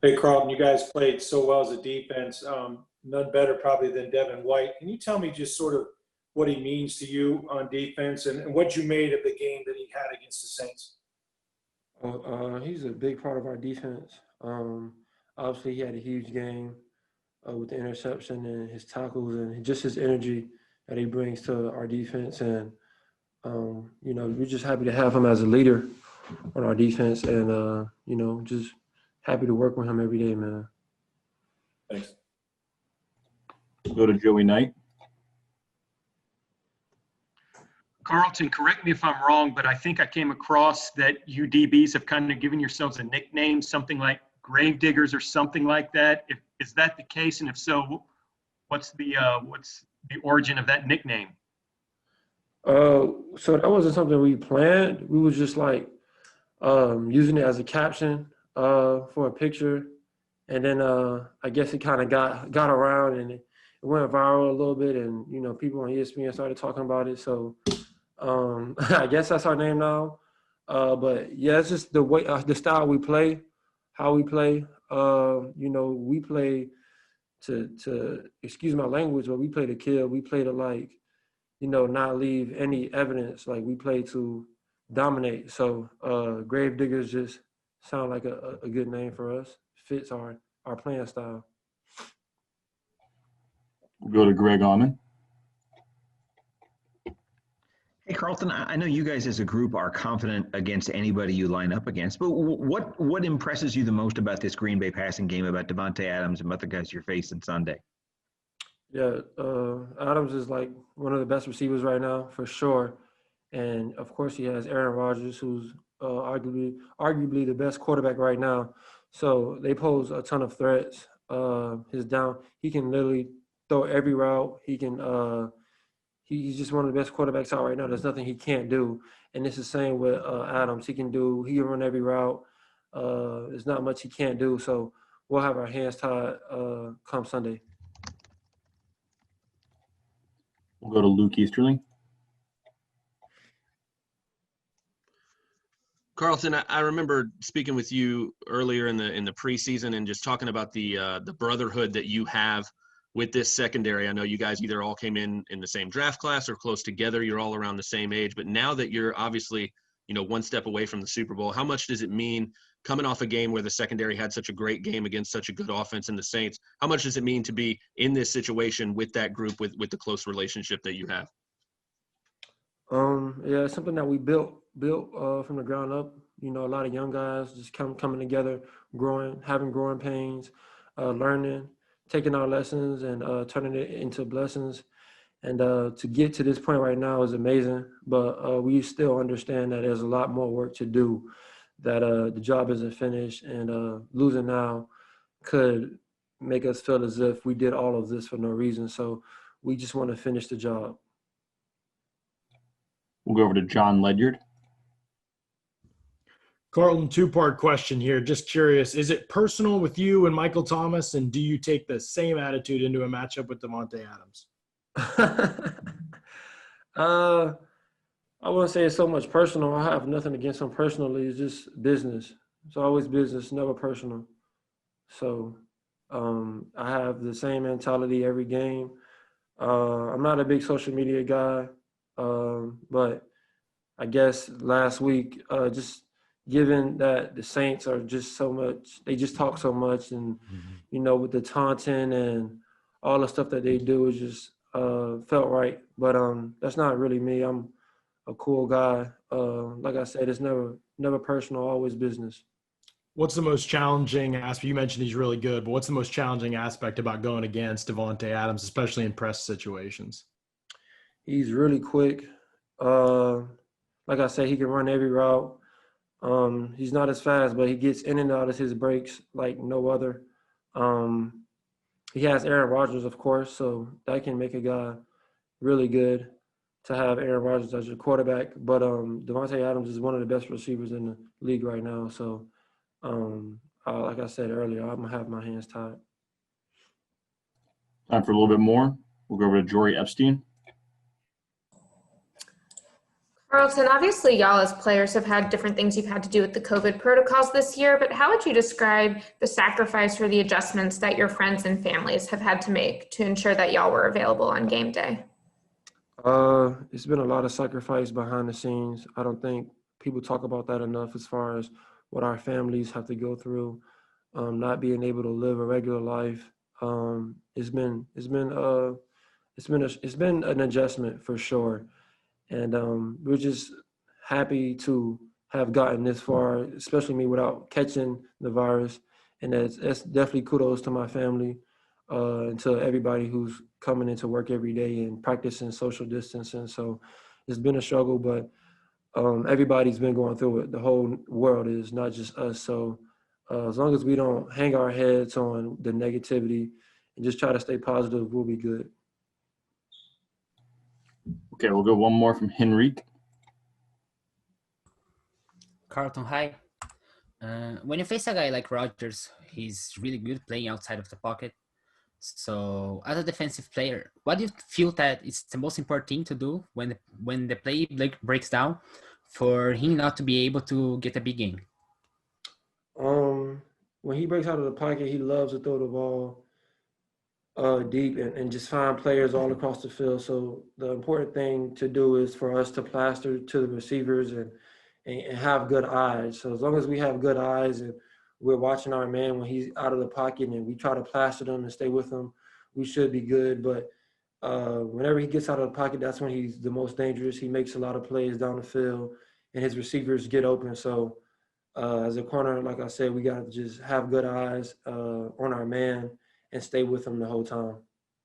Hey, Carlton, you guys played so well as a defense. None better probably than Devon White. Can you tell me just sort of what he means to you on defense and what you made of the game that he had against the Saints? He's a big part of our defense. Obviously, he had a huge game with the interception and his tackles and just his energy that he brings to our defense. And, we're just happy to have him as a leader on our defense and, just happy to work with him every day, man. Thanks. We'll go to Joey Knight. Carlton, correct me if I'm wrong, but I think I came across that you DBs have kind of given yourselves a nickname, something like Gravediggers or something like that. Is that the case? And if so, what's the origin of that nickname? So that wasn't something we planned. We was just like using it as a caption for a picture. And then I guess it kind of got around and it went viral a little bit. And, people on ESPN started talking about it. So I guess that's our name now. But yeah, it's just the way, the style we play, how we play. We play to excuse my language, but we play to kill. We play to not leave any evidence. Like we play to dominate. So Gravediggers just sound like a good name for us. Fits our playing style. We'll go to Greg Auman. Hey, Carlton, I know you guys as a group are confident against anybody you line up against, but what impresses you the most about this Green Bay passing game, about Davante Adams and about the guys you're facing Sunday? Yeah, Adams is like one of the best receivers right now, for sure. And, of course, he has Aaron Rodgers, who's arguably the best quarterback right now. So they pose a ton of threats. He can literally throw every route. He's just one of the best quarterbacks out right now. There's nothing he can't do. And it's the same with Adams. He can run every route. There's not much he can't do. So we'll have our hands tied come Sunday. We'll go to Luke Easterling. Carlton, I remember speaking with you earlier in the preseason and just talking about the brotherhood that you have with this secondary. I know you guys either all came in the same draft class or close together. You're all around the same age. But now that you're obviously, one step away from the Super Bowl, how much does it mean coming off a game where the secondary had such a great game against such a good offense in the Saints? How much does it mean to be in this situation with that group, with the close relationship that you have? Yeah, it's something that we built from the ground up. A lot of young guys just coming together, growing, having growing pains, learning, taking our lessons and turning it into blessings. And to get to this point right now is amazing. But we still understand that there's a lot more work to do, that the job isn't finished. And losing now could make us feel as if we did all of this for no reason. So we just want to finish the job. We'll go over to John Ledyard. Carlton, two-part question here. Just curious, is it personal with you and Michael Thomas, and do you take the same attitude into a matchup with Davante Adams? I wouldn't say it's so much personal. I have nothing against him personally. It's just business. It's always business, never personal. So I have the same mentality every game. I'm not a big social media guy, but I guess last week, just given that the Saints are just so much, they just talk so much, and with the taunting and all the stuff that they do, is just felt right. But that's not really me. I'm a cool guy. Like I said, it's never personal, always business. What's the most challenging aspect? You mentioned he's really good, but what's the most challenging aspect about going against Davante Adams, especially in press situations? He's really quick. Like I said, he can run every route. He's not as fast, but he gets in and out of his breaks like no other. He has Aaron Rodgers, of course, so that can make a guy really good to have Aaron Rodgers as your quarterback. But Davante Adams is one of the best receivers in the league right now. So, like I said earlier, I'm going to have my hands tied. Time for a little bit more. We'll go over to Jory Epstein. Carlton, obviously y'all as players have had different things you've had to do with the COVID protocols this year, but how would you describe the sacrifice or the adjustments that your friends and families have had to make to ensure that y'all were available on game day? It's been a lot of sacrifice behind the scenes. I don't think people talk about that enough as far as what our families have to go through, not being able to live a regular life. It's been an adjustment for sure. And we're just happy to have gotten this far, especially me without catching the virus. And that's definitely kudos to my family and to everybody who's coming into work every day and practicing social distancing. So it's been a struggle, but everybody's been going through it. The whole world is, not just us. So as long as we don't hang our heads on the negativity and just try to stay positive, we'll be good. Okay, we'll go one more from Henrique. Carlton, hi. When you face a guy like Rodgers, he's really good playing outside of the pocket. So, as a defensive player, what do you feel that is the most important thing to do when the play breaks down for him not to be able to get a big game? When he breaks out of the pocket, he loves to throw the ball deep and just find players all across the field. So the important thing to do is for us to plaster to the receivers and have good eyes. So as long as we have good eyes and we're watching our man when he's out of the pocket and we try to plaster them and stay with him, we should be good. But whenever he gets out of the pocket, that's when he's the most dangerous. He makes a lot of plays down the field and his receivers get open. So as a corner, like I said, we got to just have good eyes on our man and stay with him the whole time.